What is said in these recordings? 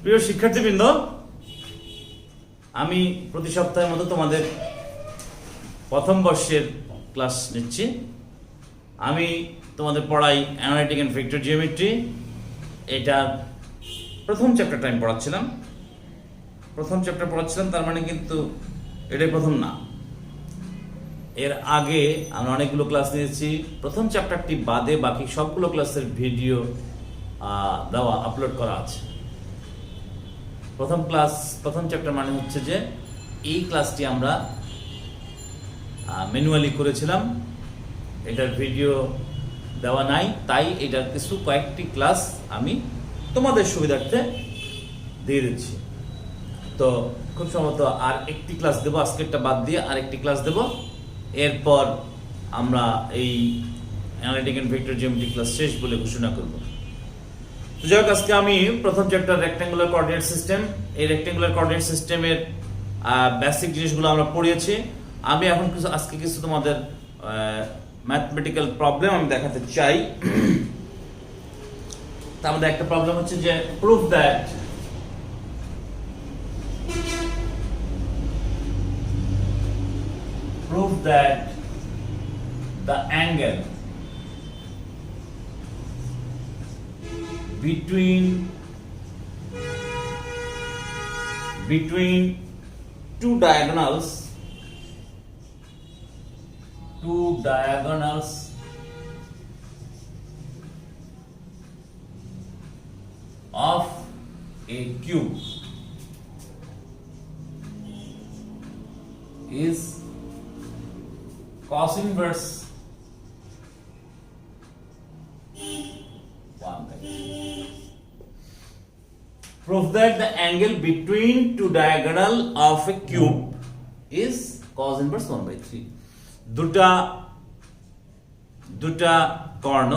প্রিয় শিক্ষার্থীবৃন্দ, আমি প্রতি সপ্তাহের মতো তোমাদের প্রথম বর্ষের ক্লাস নিচ্ছি। আমি তোমাদের পড়াই অ্যানালিটিক অ্যান্ড ভেক্টর জিওমেট্রি। এটা প্রথম চ্যাপ্টারটা আমি পড়াচ্ছিলাম, তার মানে কিন্তু এটাই প্রথম না। এর আগে আমরা অনেকগুলো ক্লাস নিয়েছি। প্রথম চ্যাপ্টারটি বাদে বাকি সবগুলো ক্লাসের ভিডিও দেওয়া আপলোড করা আছে। প্রথম চ্যাপ্টার মানে হচ্ছে যে এই ক্লাসটি আমরা ম্যানুয়ালি করেছিলাম, এটার ভিডিও দেওয়া নাই, তাই এটার কয়েকটি ক্লাস আমি তোমাদের সুবিধার্থে দিয়ে দিচ্ছি। তো খুব সম্ভবত আর একটি ক্লাস দেবো, আজকেরটা বাদ দিয়ে আর একটি ক্লাস দেবো। এরপর আমরা এই analytic and vector geometry class শেষ বলে ঘোষণা করব। তো যাই হোক, আজকে আমি প্রথম চ্যাপ্টার রেক্ট্যাঙ্গুলার কোঅর্ডিনেট সিস্টেম, এই রেক্ট্যাঙ্গুলার কোঅর্ডিনেট সিস্টেমের বেসিক জিনিসগুলো আমরা পড়িয়েছি। আমি এখন আজকে কিছু তোমাদের ম্যাথমেটিক্যাল প্রবলেম আমি দেখাতে চাই। তার মধ্যে একটা প্রবলেম হচ্ছে যে proof that the angle between two diagonals of a cube is cos inverse 1/3. Prove that the angle between two diagonal of a cube is cos inverse 1/3. দুটা কর্ণ,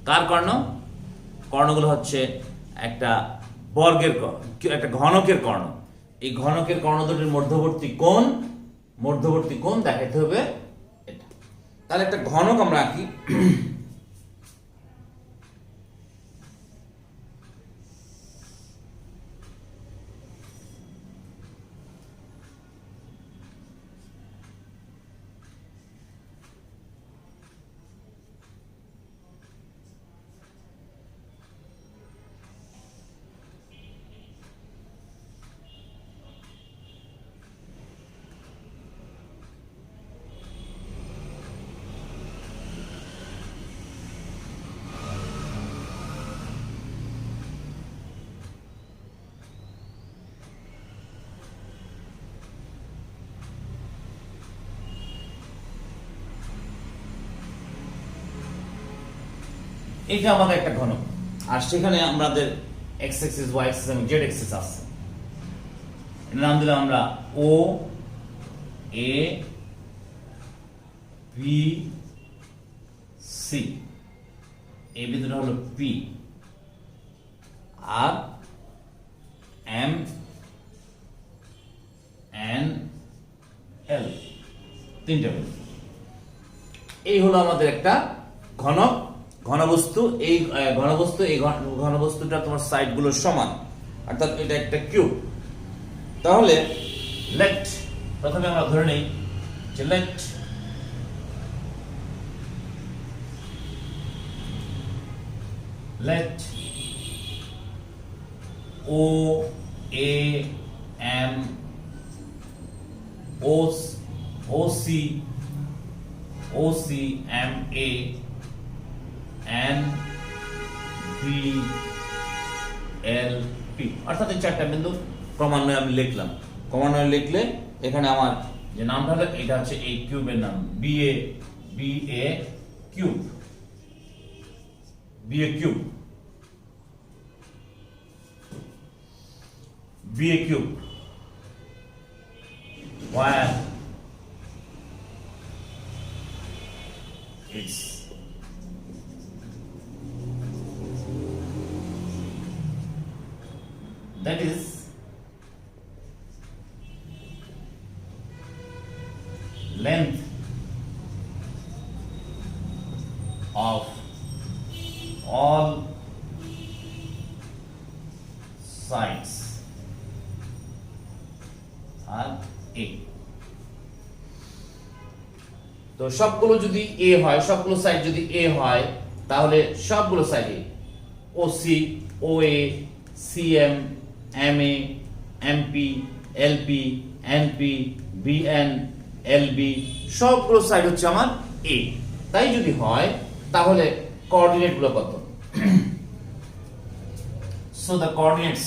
কার কর্ণ? কর্ণগুলো হচ্ছে একটা বর্গের একটা ঘনকের কর্ণ। এই ঘনকের কর্ণ দুটির মধ্যবর্তী কোণ দেখাইতে হবে এটা। তাহলে একটা ঘনক আমরা আঁকি। এটা আমাদের একটা ঘনক, আর সেখানে আমাদের x অ্যাক্সিস, y অ্যাক্সিস এবং z অ্যাক্সিস আছে। এর নাম দিলাম আমরা O A B C। এই বিন্দুটা হলো P, আর M N L, তিনটা বিন্দু। এই হলো আমাদের একটা ঘনবস্তু। এই ঘনবস্তুটা তোমার সাইড গুলো সমান, অর্থাৎ এটা একটা কিউব। তাহলে প্রথমে আমরা ধরে নেই যে let O A M O C M A and B L P, অর্থাৎ এই চারটা বিন্দু ক্রমান্বয়ে আমি লিখলাম। ক্রমান্বয়ে লিখলে এখানে আমার যে নামটা হলো এটা হচ্ছে এই কিউবের নাম, B A cube. Where its that is length of all are a. তো সবগুলো যদি এ হয়, সবগুলো সাইড যদি এ হয়, তাহলে সবগুলো সাইডে OC, OA, CM, MA, MP, LP, NP, BN, LB সবগুলো সাইড হচ্ছে আমার এ। তাই যদি হয় তাহলে কোঅর্ডিনেট গুলো কত? So the coordinates,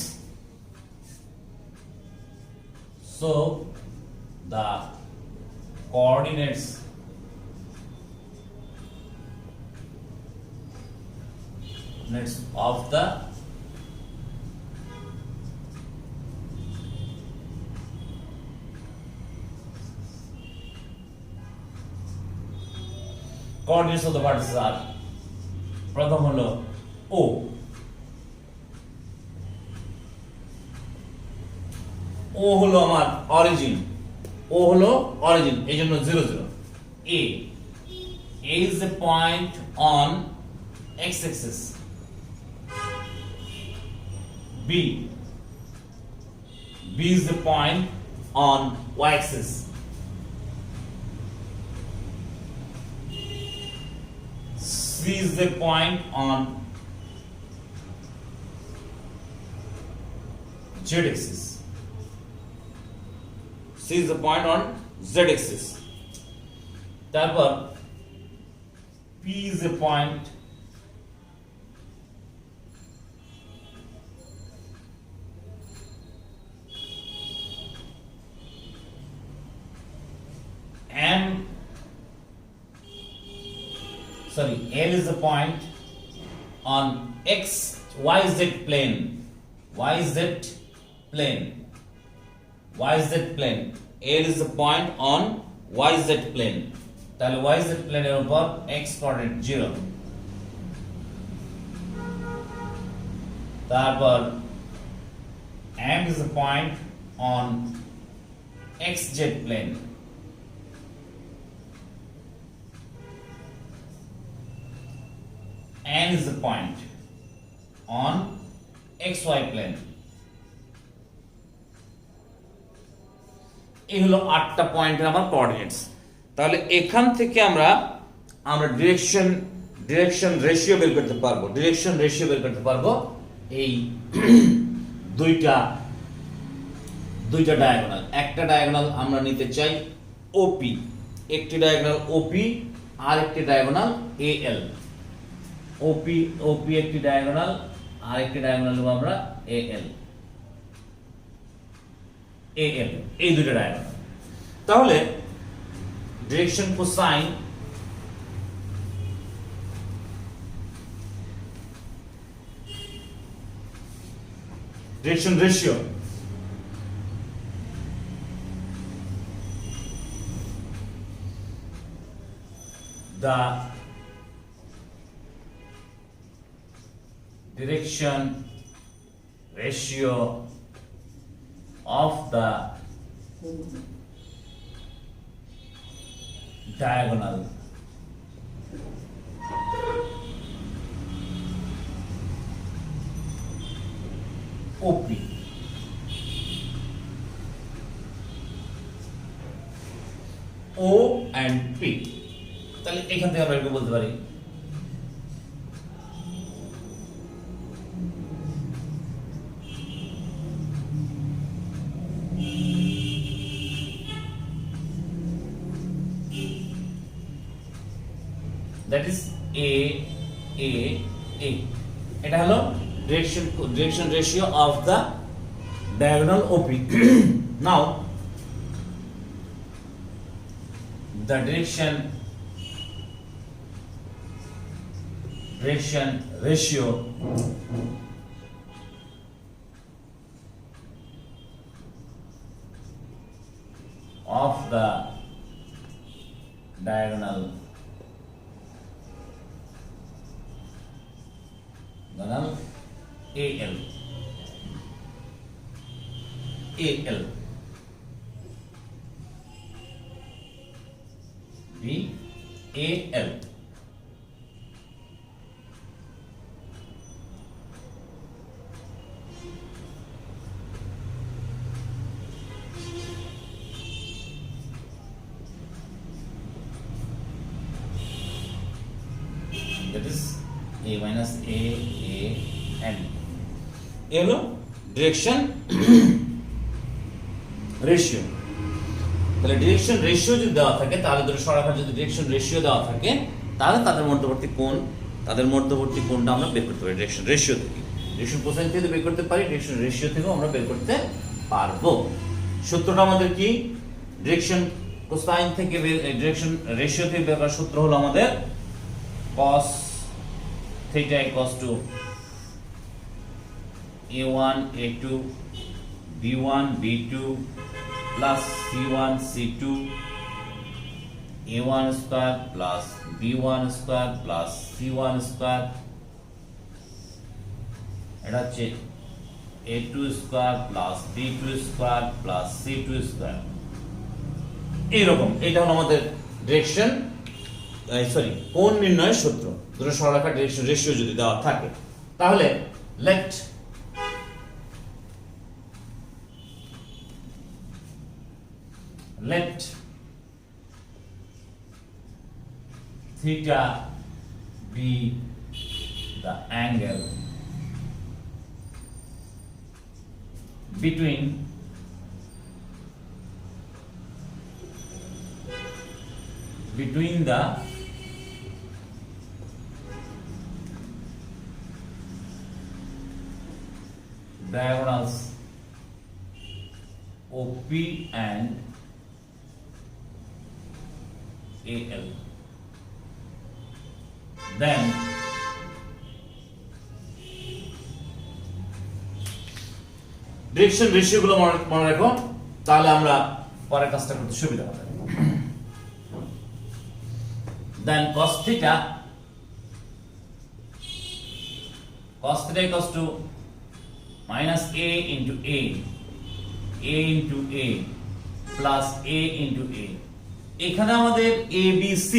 so the coordinates of the coordinates of the vertices are, প্রথম হলো ও, ও হলো আমার অরিজিন, ও হলো অরিজিন, এই জন্য 0 0। এ is a point on x axis, b is a point on y axis, c is a point on z axis, C is the point on z axis. তারপর P is a point L is a point on YZ plane, YZ plane, YZ plane. L is a point on YZ plane. তাহলে YZ plane এর উপর x coordinate 0। তারপর M is a point on XZ plane. N is a point on XY plane. এই হলো 8টা পয়েন্টের আমার coordinates. তাহলে এখান থেকে আমরা ডিরেকশন রেশিও বের করতে পারবো, এই দুইটা ডায়াগোনাল। একটা ডায়াগোনাল আমরা নিতে চাই ওপি, একটি ডায়াগোনাল ওপি আর একটি ডায়াগোনাল এএল। ওপি একটি ডায়াগোনাল আর একটি ডায়াগোনাল নেব আমরা এএল, এই দুটো ডায়াগোনাল। তাহলে direction cosine direction ratio the direction ratio of the diagonal OP O and P। তাহলে এখান থেকে আমরা বলতে পারি that is A এটা হলো direction ratio of the diagonal OP। now the direction ratio of the diagonal AL BAL that is a minus a and এ হলো direction ratio. তাহলে ডিরেকশন রেশিও যদি দেওয়া থাকে, তাহলে দুটো সরলরেখার যদি ডিরেকশন রেশিও দেওয়া থাকে, তাহলে তাদের মধ্যবর্তী কোণটা আমরা বের করতে পারি ডিরেকশন রেশিও থেকে। ডিরেকশন কোসাইন থেকে বের করতে পারি, ডিরেকশন রেশিও থেকেও আমরা বের করতে পারবো। সূত্রটা আমাদের কি? ডিরেকশন কোসাইন থেকে ডিরেকশন রেশিও থেকে বের করার সূত্র হলো আমাদের cos theta equals to a1 a2 b1 b2 plus c1 c2 a1 square plus b1 square plus c1 square, এটা হচ্ছে a2 square plus b2 square plus c2 square। এইরকম, এটা হলো আমাদের ডিরেকশন কোণ নির্ণয়ের সূত্র। দুটো সরলরেখার ডিরেকশন রেশিও যদি দেওয়া থাকে, তাহলে let theta be the angle between the diagonals OP and AL. Then direction ratio গুলো মনে রাখো, তাহলে আমরা পরের কাজটা করতে সুবিধা হবে। Then cos theta equals to minus a into a into a plus a into a। এখানে আমাদের a b c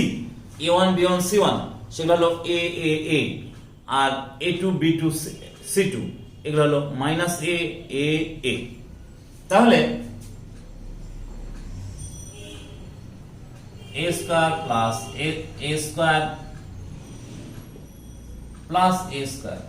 a1 b1 c1 সেগুলো হলো a a a, R a2 b2 c2 এগুলো হলো মাইনাস a a a। তাহলে a square plus a square plus a square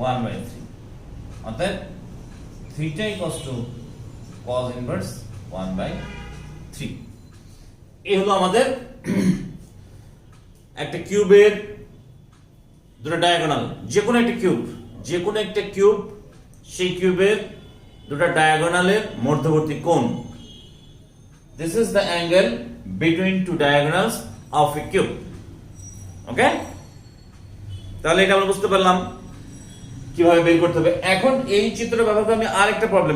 one by 3, অর্থাৎ theta equals to cos inverse 1 by 3। এই হলো আমাদের একটা কিউবের দুটো ডায়াগোনাল, যে কোনো একটা কিউব সেই কিউবের দুটো ডায়াগোনালের মধ্যবর্তী কোণ। This is the angle between two diagonals of a cube. ওকে, তাহলে এটা আমরা বুঝতে পারলাম কিভাবে বের করতে হবে। এখন এই চিত্র ব্যবহার করে আমি আরেকটা প্রবলেম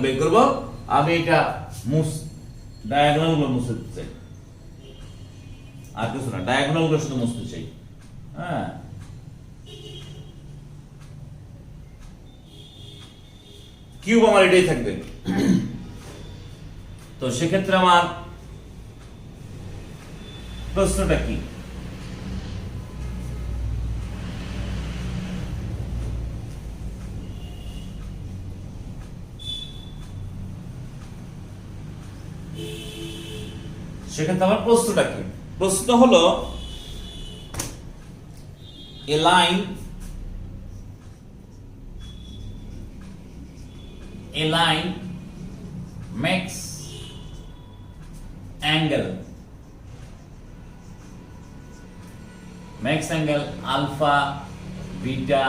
বের করব। আমি এটা ডায়াগোনাল গুলো মুছে দিতে চাই, আর কিছু না, ডায়াগোনাল গুলো শুধু মুছতে চাই। হ্যাঁ, কিউব আমার এটাই থাকবে। তো সেক্ষেত্রে আমার প্রশ্নটা কি? সেক্ষেত্রে আমার প্রশ্নটা কি? প্রশ্ন হলো a line makes angle alpha, beta,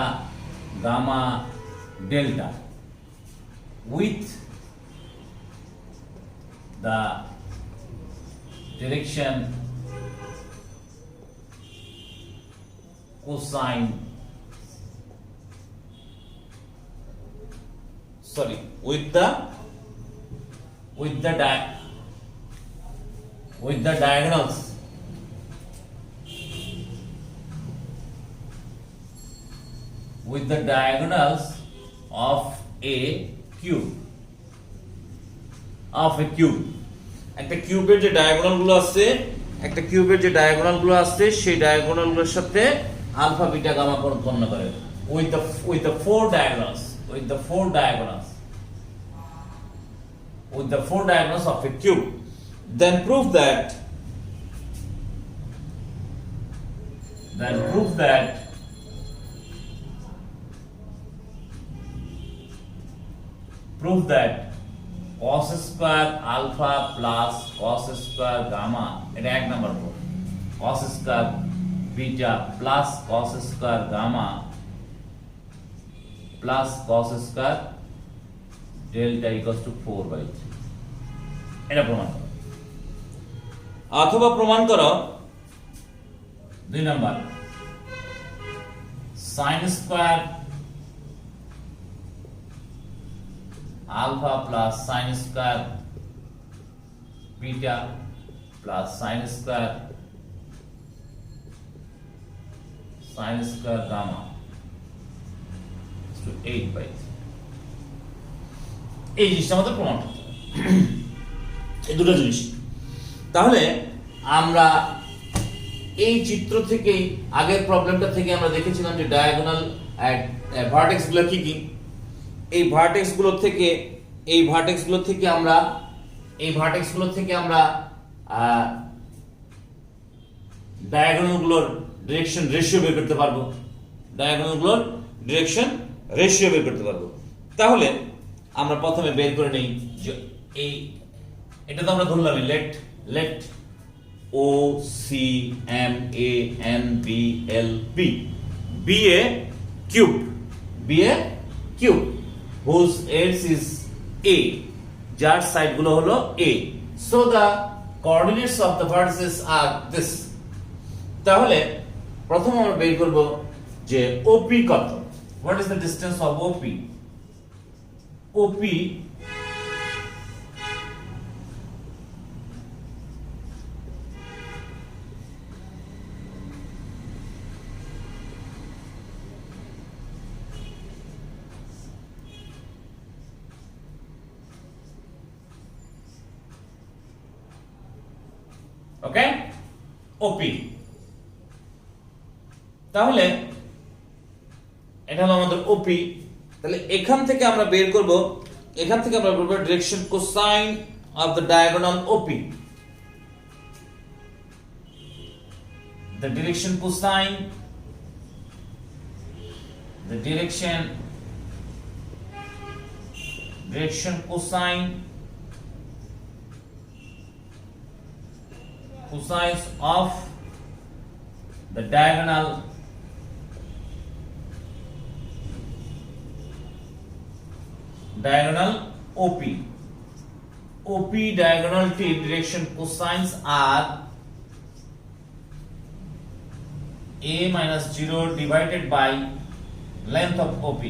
gamma, delta with the direction cosine sorry, with the diagonals of a cube একটা কিউবের যে ডায়াগোনাল গুলো আছে সেই ডায়াগোনাল গুলোর সাথে আলফা বিটা গামা কোণ উৎপন্ন করে with the four diagonals of a cube. Then prove that cos square alpha plus cos square gamma, এটা এক number proof, cos square beta plus cos square gamma plus cos square delta equals to 4/3, এটা প্রমাণ করো। অথবা প্রমাণ করো 2 number sin square alpha plus sin square beta plus sin square gamma to 8/3, এই জিনিসটা আমাদের প্রমাণ করতে হবে। এই দুটো জিনিস। তাহলে আমরা এই চিত্র থেকেই আগের প্রবলেমটা থেকে আমরা দেখেছিলাম যে ডায়াগোনাল ভার্টেক্স গুলো কি কি। এই ভার্টেক্স গুলো থেকে আমরা ডায়াগোনাল গুলোর ডিরেকশন রেশিও বের করতে পারবো। তাহলে আমরা প্রথমে বের করে নেই যে এটা তো আমরা ধরলাম let O C M A N B L P B A cube whose edge is a, যার সাইড গুলো হলো a, so the coordinates of the vertices are this. তাহলে প্রথম আমরা বের করব যে OP কত, what is the distance of OP okay, OP। তাহলে এটা হলো আমাদের OP। তাহলে এখান থেকে আমরা বের করব direction cosine of the diagonal OP, the direction cosine cosines of the diagonal OP diagonal T direction cosines are a minus 0 divided by length of OP.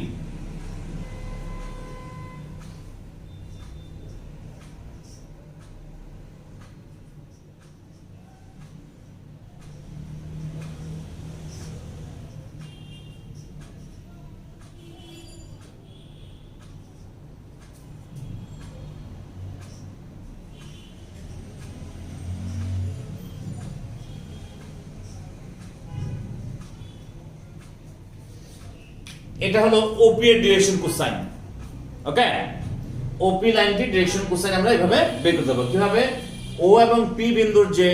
এটা হলো OP এর ডিরেকশন কোসাইন। ওকে, OP লাইনটি ডিরেকশন কোসাইন আমরা এইভাবে বের করতে পারবো। কিভাবে? O এবং P বিন্দুর যে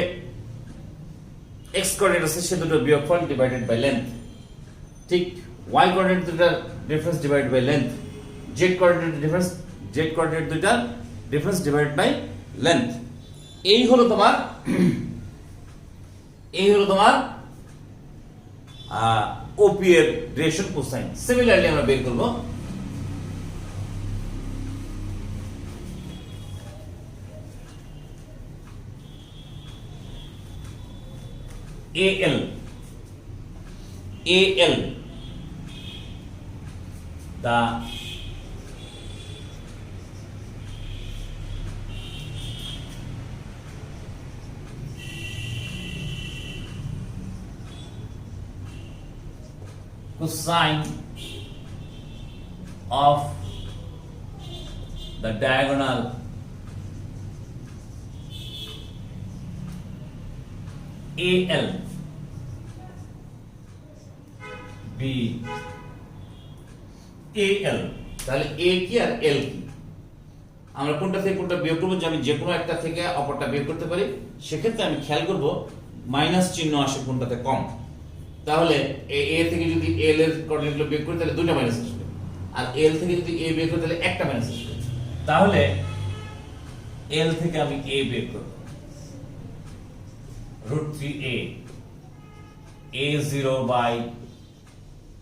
x কোঅর্ডিনেট আছে সে দুটো বিয়োগফল ডিভাইডেড বাই লেন্থ, ঠিক y কোঅর্ডিনেট দুটার difference divided by length, z coordinate দুটার ডিফারেন্স ডিভাইডেড বাই লেন্থ। এই হলো তোমার OP এর ডিরেকশন কোসাইন। সিমিলারলি আমরা বের করব AL the cosine of the diagonal AL B AL, তাহলে A কি আর L কি? আমরা কোনটা থেকে কোনটা বিয়োগ করব, যে আমি যে কোনো একটা থেকে অপরটা বিয়োগ করতে পারি, সেক্ষেত্রে আমি খেয়াল করব মাইনাস চিহ্ন আসে কোনটাতে কম। তাহলে A থেকে যদি L এর কোঅর্ডিনেটগুলো বিয়োগ করি তাহলে দুইটা মাইনাস আসবে, আর L থেকে যদি A বিয়োগ করি তাহলে একটা মাইনাস আসবে। তাহলে L থেকে আমি A বিয়োগ করব, √3a A0 by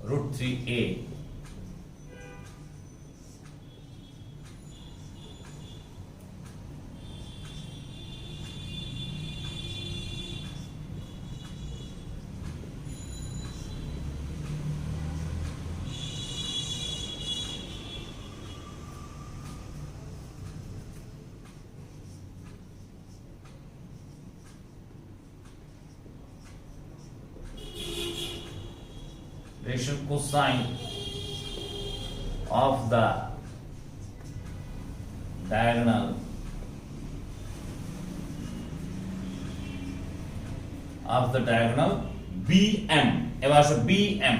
√3a direction cosine of the diagonal BM, এবার আসো BM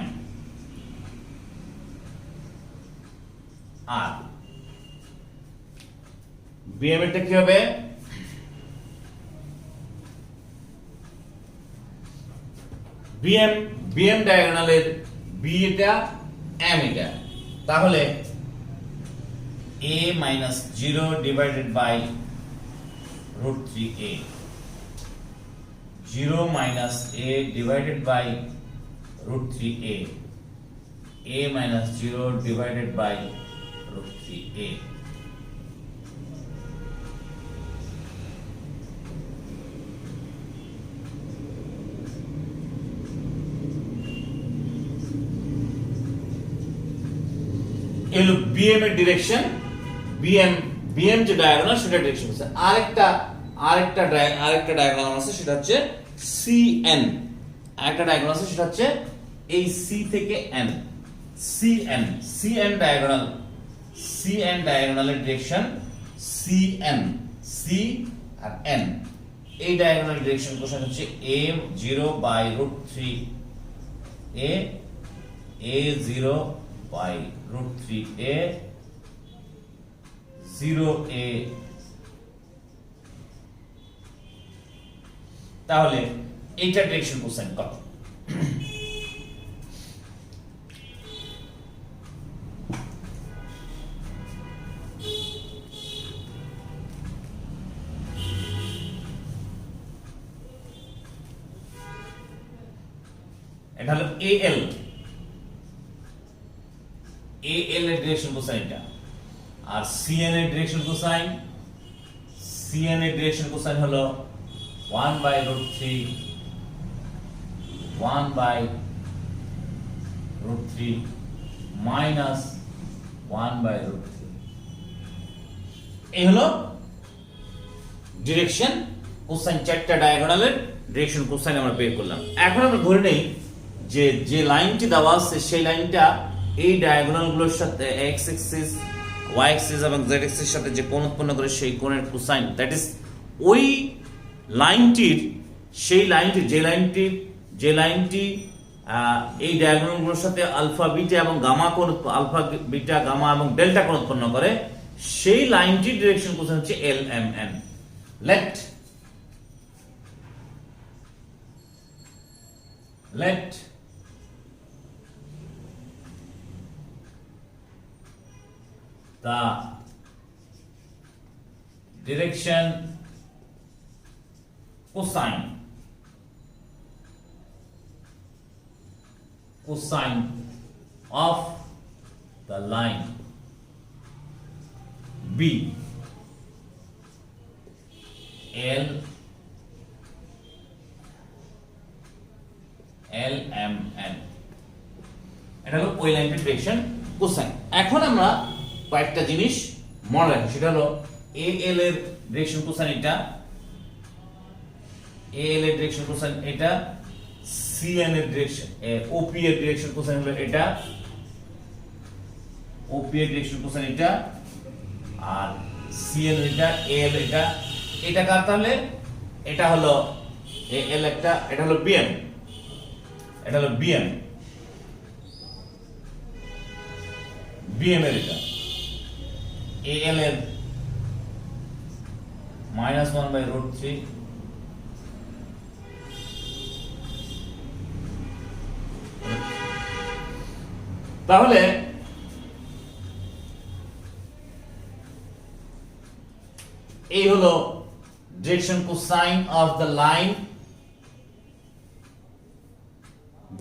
আর BM এটা কি হবে? BM ডায়াগোনালের B এটা M এটা, তাহলে A minus 0 divided by √3a 0 minus A divided by √3a A minus 0 divided by √3a এলো BM এর ডিরেকশন, BM যে ডায়াগোনাল সেটা ডিরেকশন আছে। আরেকটা ডায়াগোনাল আছে সেটা হচ্ছে CN, আরেকটা ডায়াগোনাল আছে সেটা হচ্ছে এই C থেকে N, CN ডায়াগোনালের ডিরেকশন CN, C আর N, এই ডায়াগোনাল ডিরেকশন কোসাইন হচ্ছে A0 by √3a A0 by √3a 0a, তাহলে এইটা ডিরেকশন কোসাইন কত? এটা হলো AL এর ডিরেকশন কোসাইনটা, আর CN এর ডিরেকশন কোসাইন হলো 1 by √3 minus 1 by √3, এই হলো ডিরেকশন কোসাইন, চারটা ডায়াগোনালের ডিরেকশন কোসাইন আমরা বের করলাম। এখন আমরা ধরে নেই যে লাইনটি দেওয়া আছে সেই লাইনটা এই ডায়াগোনালগুলোর সাথে x অ্যাক্সিস y অ্যাক্সিস এবং z অ্যাক্সিসের সাথে যে কোণ উৎপন্ন করে সেই কোণের কোসাইন, দ্যাট ইজ ওই লাইনটির যে লাইনটি এই ডায়াগোনালগুলোর সাথে আলফা বিটা এবং গামা কোণ, আলফা বিটা গামা এবং ডেল্টা কোণ উৎপন্ন করে, সেই লাইনটির ডিরেকশন কোসাইন হচ্ছে LMN। let the direction cosine of the line B LMN, এটা হলো ওই লাইনটির ডিরেকশন কোসাইন। এখন আমরা কয়েকটা জিনিস মনে রাখি, সেটা হলো AL এর ডিরেকশন কোসাইন এটা, AL এর ডিরেকশন কোসাইন এটা, সিএন এর ডিরেকশন, ওপি এর ডিরেকশন কোসাইন হলো এটা, ওপি এর ডিরেকশন কোসাইন এটা, আর সিএন এটা, এল এটা, এটা কার তাহলে? এটা হলো এল একটা, এটা হলো বিএম, এটা হলো বিএম, বিএম এর এটা, এল এর -1/√3 তাহলে এই হলো direction cosine of the line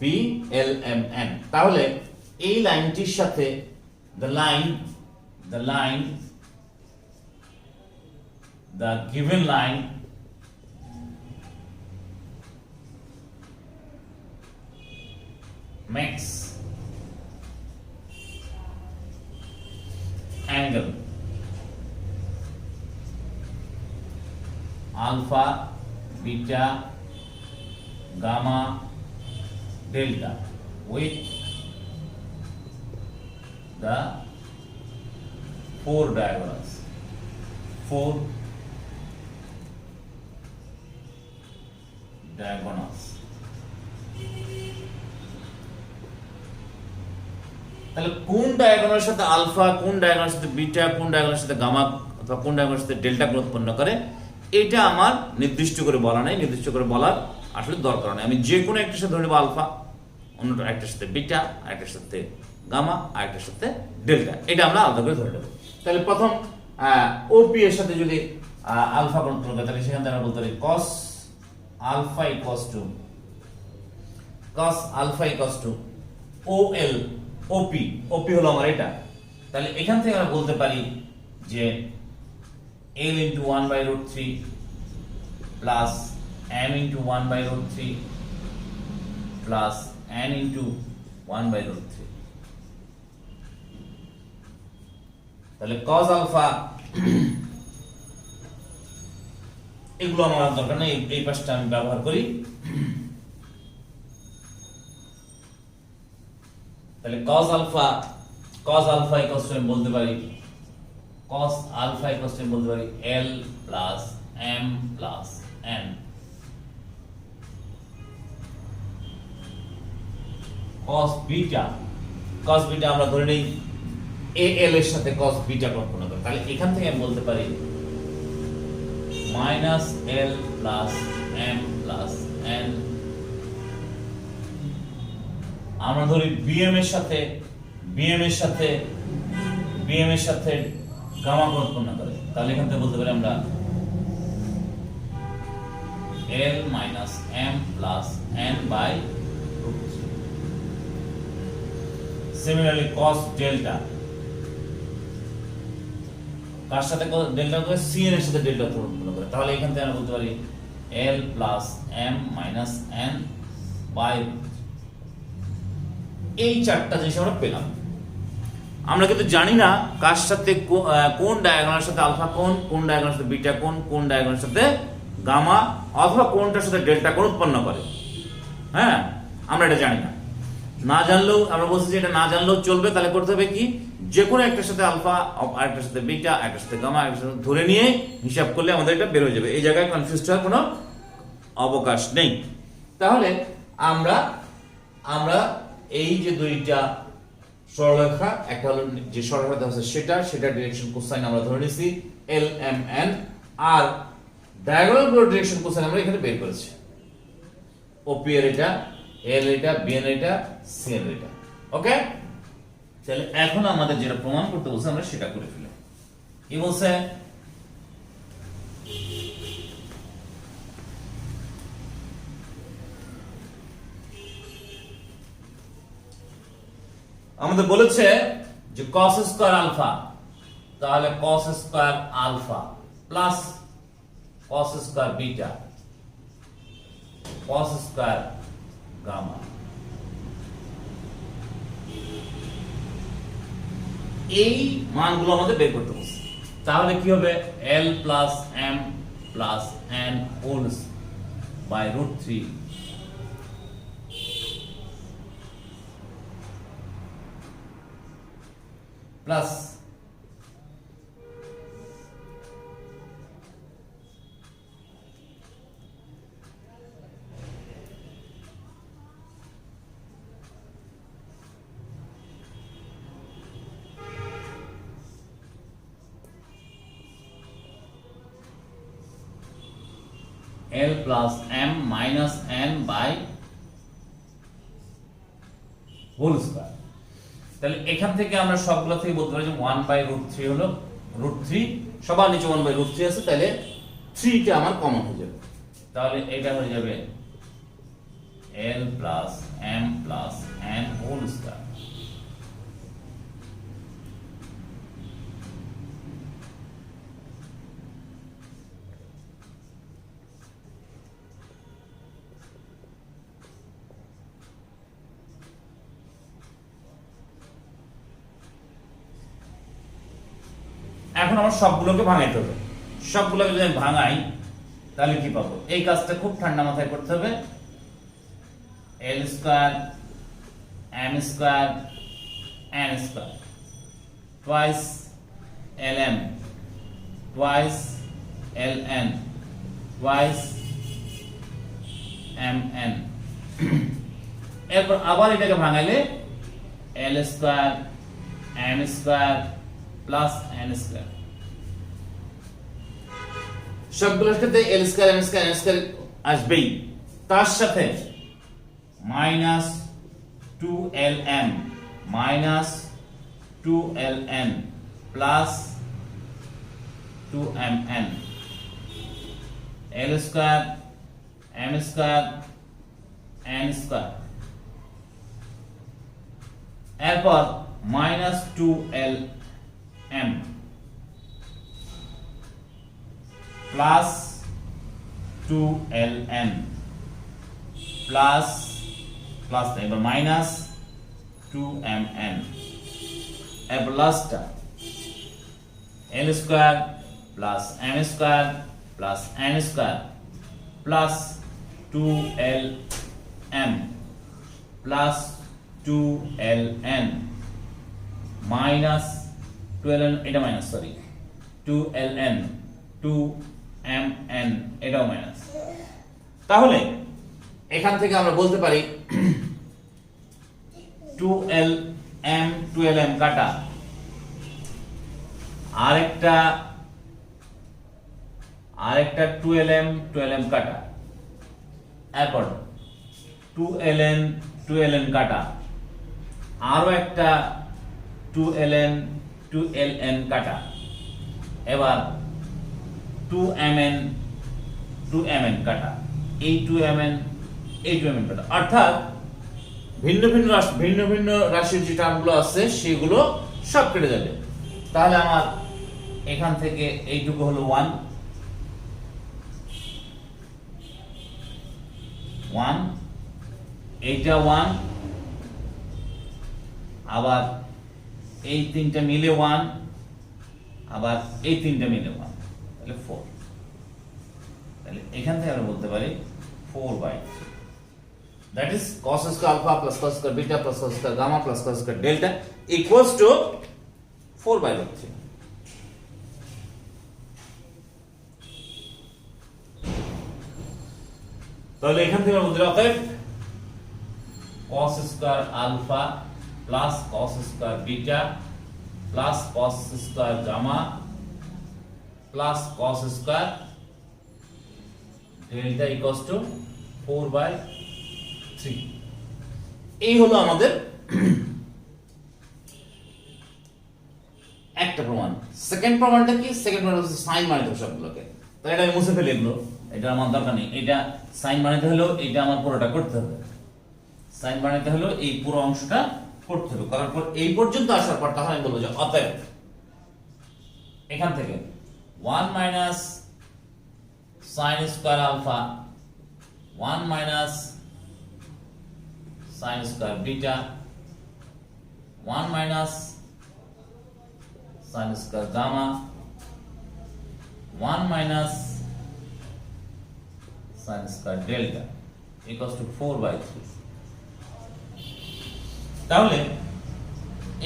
BLMN। তাহলে এই লাইনটির সাথে the given line makes angle alpha, beta, gamma, delta with the four diagonals, তাহলে কোন ডায়াগোনালের সাথে আলফা, কোন ডায়াগোনালের সাথে বিটা, কোন ডায়াগোনালের সাথে গামা অথবা কোন ডায়াগোনালের সাথে ডেল্টা কোণ উৎপন্ন করে, এটা আমার নির্দিষ্ট করে বলা নাই, নির্দিষ্ট করে বলার আসলে দরকার নেই। আমি যে কোনো একটার সাথে ধরে নেব আলফা, অন্যটা একটার সাথে বিটা, আরেকটার সাথে গামা, আরেকটার সাথে ডেল্টা, এটা আমরা আলাদা করে ধরে নেব। তাহলে প্রথম ওপি এর সাথে যদি আলফা কোণ উৎপন্ন করে, তাহলে সেখান থেকে আমরা বলতে পারি cos alpha equals to OL, OP হলো আমার এটা। তাহলে এখান থেকে আমরা বলতে পারি যে L into 1/√3 plus M into 1/√3 plus N into 1/√3। তাহলে cos alpha এগুলো আমার দরকার নেই, এই পাশটা আমি ব্যবহার করি। তাহলে cos alpha equals to আমি বলতে পারি cos alpha equals to আমি বলতে পারি L plus M plus N। cos beta আমরা ধরে নেই AL এর সাথে cos beta কল্পনা করি, তাহলে এখান থেকে আমি বলতে পারি -L plus M plus N। আমরা ধরি BM এর সাথে গামা কোণ উৎপন্ন করে, তাহলে এখান থেকে বলতে পারি আমরা L minus M plus N/√3। Similarly cos delta কার সাথে ডেল্টা করে? CN এর সাথে ডেল্টা কোণ উৎপন্ন করে, তাহলে এখান থেকে আমরা বলতে পারি L plus M minus N/√3। এই চারটা জিনিস আমরা পেলাম। আমরা কিন্তু জানি না কার সাথে কোন ডায়াগোনালের সাথে আলফা কোণ, কোন ডায়াগোনালের সাথে বিটা কোণ, কোন ডায়াগোনালের সাথে গামা অথবা কোনটার সাথে ডেল্টা কোণ উৎপন্ন করে। হ্যাঁ, আমরা এটা জানি না। না জানলেও আমরা বলছি যে এটা না জানলেও চলবে। তাহলে করতে হবে কি, যে কোনো একটার সাথে আলফা, আরেকটার সাথে বিটা, আরেকটার সাথে গামা, আরেকটার সাথে ধরে নিয়ে হিসাব করলে আমাদের এটা বের হয়ে যাবে। এই জায়গায় কনফিউজ হওয়ার কোনো অবকাশ নেই। তাহলে আমরা এই যে দুইটা সরলরেখা, একটা হলো যে সরলরেখা দেওয়া আছে সেটা ডিরেকশন কোসাইন আমরা ধরে নিয়েছি LMN, আর ডায়াগোনাল গুলোর ডিরেকশন কোসাইন আমরা এখানে বের করেছি। OP এর এটা, L এটা, BN এটা, CN এটা। ওকে, তাহলে এখন আমাদের যেটা প্রমাণ করতে বলছে আমরা সেটা করে ফেলি। কি বলছে? আমাদের বলেছে যে cos স্কয়ার আলফা, তাহলে cos square alpha plus cos square beta cos square gamma, এই মানগুলো আমাদের বের করতে বলছে। তাহলে কি হবে? L plus M plus N whole by √3 plus L plus m minus n by whole square. তাহলে এখান থেকে আমরা সবগুলো থেকে বলতে পারি যে 1/√3 হলো √3, সবার নিচে 1/√3 আছে, তাহলে 3 টা আমার কমন হয়ে যাবে। তাহলে এটা হয়ে যাবে L plus m plus n whole square. এখন আমার সবগুলোকে ভাঙাইতে হবে। সবগুলোকে যদি আমি ভাঙাই তাহলে কি পাবো? এই কাজটা খুব ঠান্ডা মাথায় করতে হবে। L square m square n square twice lm twice ln twice mn। এরপর আবার এটাকে ভাঙাইলে L square m square plus n square. সবগুলোর ক্ষেত্রে L square m square n square আসবেই, তার সাথে minus 2lm minus 2ln plus 2mn। L square m square n square, এরপর minus 2lm plus 2ln plus plus এবার minus 2mn, এবার লাস্টটা L square plus m square plus n square plus 2lm plus 2ln minus 2ln, এটা minus, sorry 2ln 2mn, এটাও minus. তাহলে এখান থেকে আমরা বলতে পারি 2lm কাটা, আরেকটা 2lm কাটা, এরপর 2ln কাটা, আরো একটা 2ln কাটা, এবার 2mn কাটা, এই 2mn কাটা। অর্থাৎ ভিন্ন ভিন্ন রাশির যে টার্মগুলো আছে সেগুলো সব কেটে যাবে। তাহলে আমার এখান থেকে এইটুকু হলো 1, এইটা 1, আবার এই তিনটা মিলে 1, আবার এই তিনটা মিলে 1, তাহলে 4। তাহলে এখান থেকে আমরা বলতে পারি 4/3, that is cos square alpha plus cos square beta plus cos square gamma plus cos square delta equals to 4/3। তাহলে এখান থেকে আমরা বলতে পারি cos square alpha plus cos square beta plus cos square gamma plus cos square delta equals to 4/3। এই হলো আমাদের একটা প্রমাণ। সেকেন্ড প্রমাণটা কি? সেকেন্ড প্রমাণ হচ্ছে সাইন বানাইতে হবে সবগুলোকে। তো এটা আমি মুছে ফেলে এগুলো, এটা আমার দরকার নেই। এটা সাইন বানাইতে হলো এটা আমার পুরোটা করতে হবে। সাইন বানাইতে হলো এই পুরো অংশটা করতে হবে, করার পর এই পর্যন্ত আসার পর তখন আমি বলবো যে অতএব এখান থেকে 1 minus sin square alpha 1 minus sin square beta 1 minus sin square gamma 1 minus sin square delta equals to 4/3। তাহলে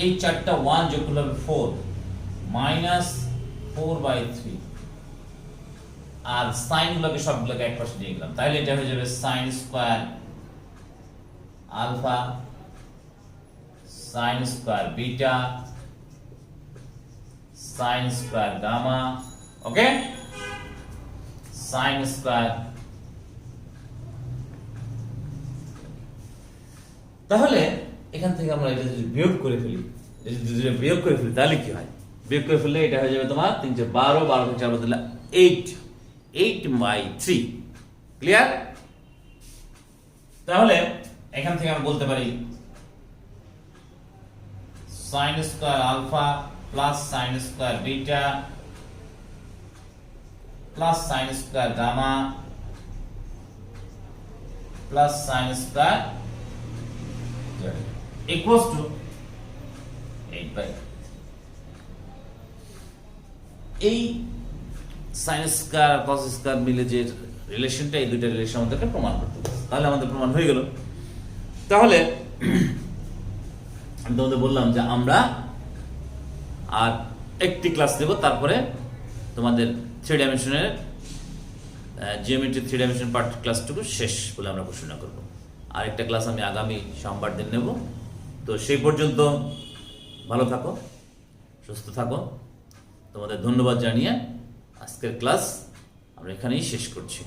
এই 4টা 1 যোগ করলে হবে 4 -4/3 আর সাইন গুলোকে সবগুলোকে এক পাশে নিয়ে গেলাম, তাহলে এটা হয়ে যাবে sin square alpha sin square beta sin square gamma. Okay, sin square. তাহলে এখান থেকে আমরা এটা যদি বিয়োগ করে ফেলি, তাহলে কি হয়? বিয়োগ করে ফেললে এটা হয়ে যাবে তোমার 3 × 12, 12 থেকে 4 বদলে 8/3। ক্লিয়ার? তাহলে এখান থেকে আমরা বলতে পারি sin square alpha plus sin square beta plus sin square gamma plus sin square equals to 8/3। এই sin স্কয়ার আর cos স্কয়ার মিলে যে রিলেশনটা, এই দুইটা রিলেশন আমাদেরকে প্রমাণ করতে হবে। তাহলে আমাদের প্রমাণ হয়ে গেল। তাহলে আমি তোমাদের বললাম যে আমরা আর একটি ক্লাস দেব, তারপরে তোমাদের 3 ডাইমেনশনের জিওমেট্রি 3 ডাইমেনশন পার্ট ক্লাসটুকু শেষ বলে আমরা ঘোষণা করব। আর একটা ক্লাস আমি আগামী সোমবার দিন নেব। তো সেই পর্যন্ত ভালো থাকো, সুস্থ থাকো। তোমাদের ধন্যবাদ জানিয়ে আজকের ক্লাস আমরা এখানেই শেষ করছি।